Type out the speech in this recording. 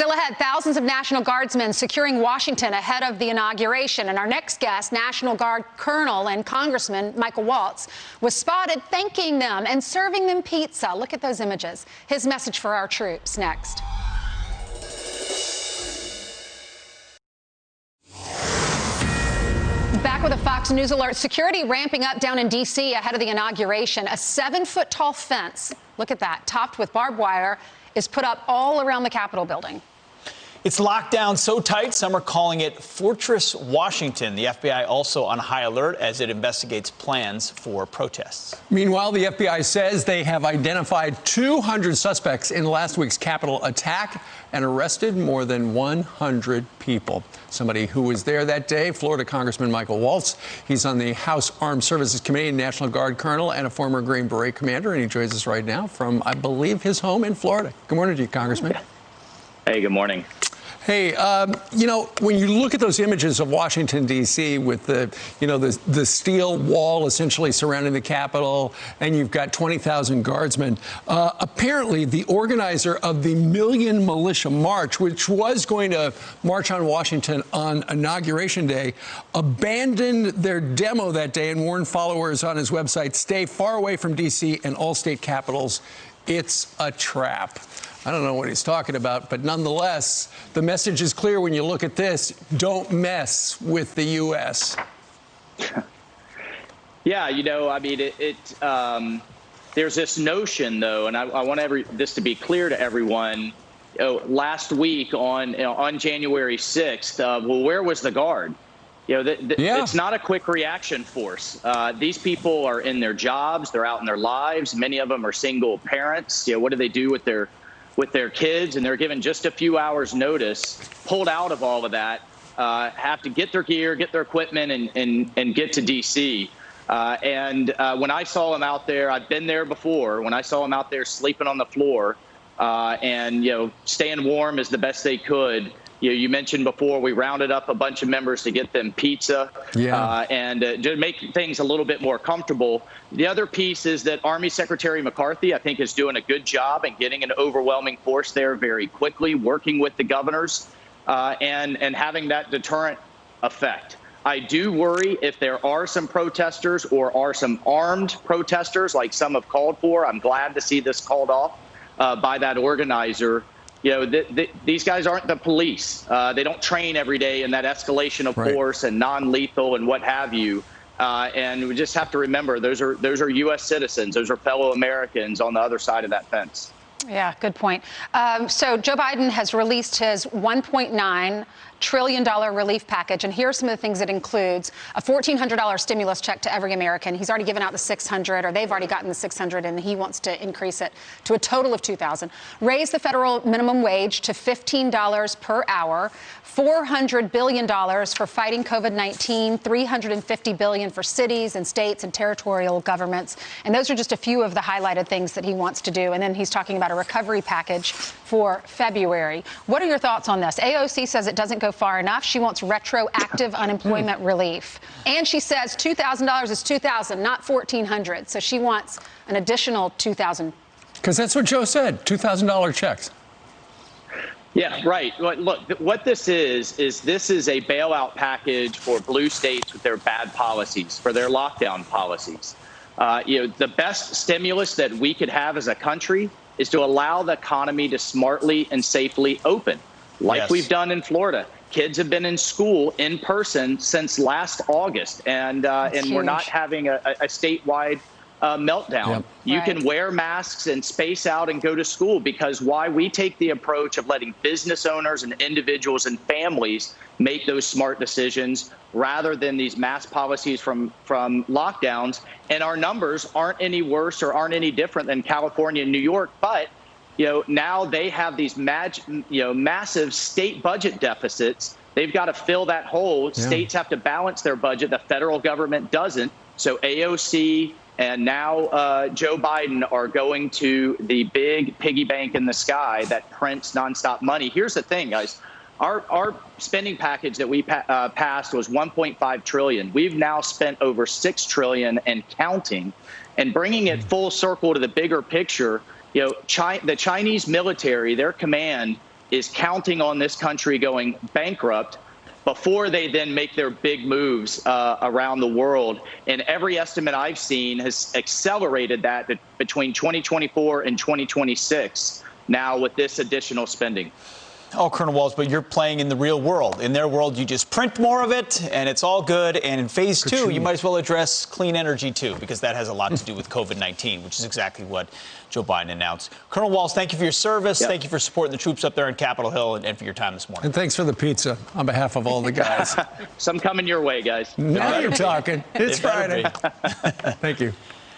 Still ahead, thousands of National Guardsmen securing Washington ahead of the inauguration. And our next guest, National Guard Colonel and Congressman Michale Waltz, was spotted thanking them and serving them pizza. Look at those images. His message for our troops next. Back with a Fox News alert. Security ramping up down in D.C. ahead of the inauguration. A 7-foot-tall fence, look at that, topped with barbed wire, is put up all around the Capitol building. It's locked down so tight, some are calling it Fortress Washington. The FBI also on high alert as it investigates plans for protests. Meanwhile, the FBI says they have identified 200 suspects in last week's Capitol attack and arrested more than 100 people. Somebody who was there that day, Florida Congressman Michale Waltz. He's on the House Armed Services Committee, National Guard Colonel and a former Green Beret commander, and he joins us right now from, I believe, his home in Florida. Good morning to you, Congressman. Hey, good morning. Hey, you know, when you look at those images of Washington, D.C. with the steel wall essentially surrounding the Capitol, and you've got 20,000 guardsmen, apparently the organizer of the Million Militia March, which was going to march on Washington on Inauguration Day, abandoned their demo that day and warned followers on his website, stay far away from D.C. and all state capitals. It's a trap. I don't know what he's talking about, but nonetheless, the message is clear when you look at this. Don't mess with the U.S. Yeah, you know, I mean, there's this notion, though, and I want this to be clear to everyone. Last week on January 6th, well, where was the Guard? You know, It's not a quick reaction force. These people are in their jobs. They're out in their lives. Many of them are single parents. You know, what do they do with their kids? And they're given just a few hours notice, pulled out of all of that, have to get their gear, get their equipment, and get to D.C. When I saw them out there, I've been there before, when I saw them out there sleeping on the floor and, you know, staying warm as the best they could. You mentioned before we rounded up a bunch of members to get them pizza and to make things a little bit more comfortable. The other piece is that Army Secretary McCarthy, I think, is doing a good job in getting an overwhelming force there very quickly, working with the governors and having that deterrent effect. I do worry if there are some protesters or are some armed protesters like some have called for. I'm glad to see this called off by that organizer. You know, these guys aren't the police. They don't train every day in that escalation of force and non-lethal and what have you. And we just have to remember those are U.S. citizens. Those are fellow Americans on the other side of that fence. Yeah, good point. So Joe Biden has released his $1.9 trillion relief package, and here are some of the things it includes: a $1,400 stimulus check to every American. He's already given out the $600, or they've already gotten the $600, and he wants to increase it to a total of $2,000. Raise the federal minimum wage to $15 per hour. $400 billion for fighting COVID-19, $350 billion for cities and states and territorial governments. And those are just a few of the highlighted things that he wants to do. And then he's talking about a recovery package for February. What are your thoughts on this? AOC says it doesn't go far enough. She wants retroactive unemployment relief. And she says $2,000 is $2,000, not $1,400. So she wants an additional $2,000. Because that's what Joe said, $2,000 checks. Yeah, right. Look, what this is a bailout package for blue states with their bad policies, for their lockdown policies. You know, the best stimulus that we could have as a country is to allow the economy to smartly and safely open, like we've done in Florida. Kids have been in school in person since last August, and we're not having a statewide meltdown. You can wear masks and space out and go to school, because why we take the approach of letting business owners and individuals and families make those smart decisions rather than these mass policies from lockdowns. And our numbers aren't any worse or aren't any different than California and New York. But, you know, now they have these massive state budget deficits. They've got to fill that hole. States have to balance their budget. The federal government doesn't. So AOC and now Joe Biden are going to the big piggy bank in the sky that prints nonstop money. Here's the thing, guys. Our spending package that we passed was $1.5 trillion. We've now spent over $6 trillion and counting. And bringing it full circle to the bigger picture, you know, the Chinese military, their command is counting on this country going bankrupt before they then make their big moves around the world. And every estimate I've seen has accelerated that between 2024 and 2026 now with this additional spending. Oh, Colonel Waltz, but you're playing in the real world. In their world, you just print more of it, and it's all good. And in phase two, you might as well address clean energy, too, because that has a lot to do with COVID-19, which is exactly what Joe Biden announced. Colonel Waltz, thank you for your service. Yep. Thank you for supporting the troops up there on Capitol Hill and for your time this morning. And thanks for the pizza on behalf of all the guys. Some coming your way, guys. Now you're talking. It's Friday. Thank you.